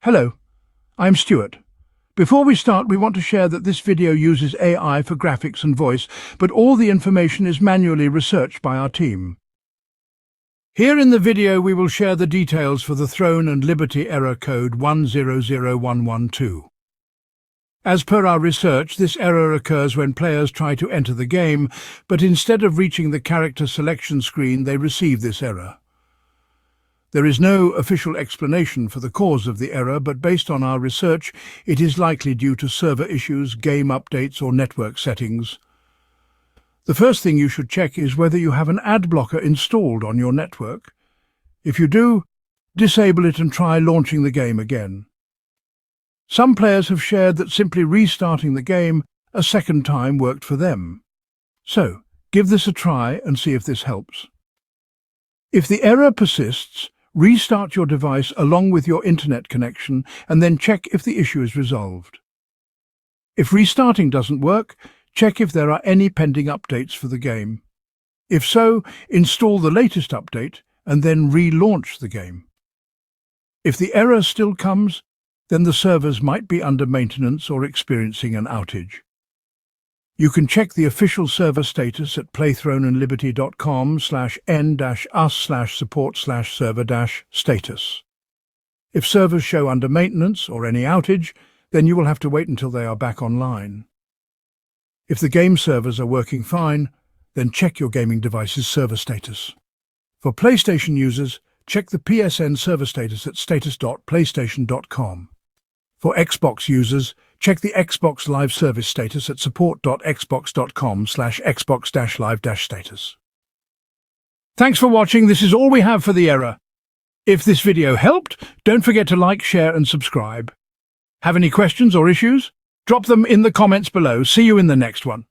Hello, I'm Stuart. Before we start, we want to share that this video uses AI for graphics and voice, but all the information is manually researched by our team. Here in the video, we will share the details for the Throne and Liberty error code 100112. As per our research, this error occurs when players try to enter the game, but instead of reaching the character selection screen, they receive this error. There is no official explanation for the cause of the error, but based on our research, it is likely due to server issues, game updates, or network settings. The first thing you should check is whether you have an ad blocker installed on your network. If you do, disable it and try launching the game again. Some players have shared that simply restarting the game a second time worked for them. So, give this a try and see if this helps. If the error persists, restart your device along with your internet connection and then check if the issue is resolved. If restarting doesn't work, check if there are any pending updates for the game. If so, install the latest update and then relaunch the game. If the error still comes, then the servers might be under maintenance or experiencing an outage. You can check the official server status at playthroneandliberty.com/n-us/support/server-status. If servers show under maintenance or any outage, then you will have to wait until they are back online. If the game servers are working fine, then check your gaming device's server status. For PlayStation users, check the PSN server status at status.playstation.com. For Xbox users, check the Xbox Live service status at support.xbox.com/xbox-live-status. Thanks for watching. This is all we have for the error. If this video helped, don't forget to like, share and subscribe. Have any questions or issues? Drop them in the comments below. See you in the next one.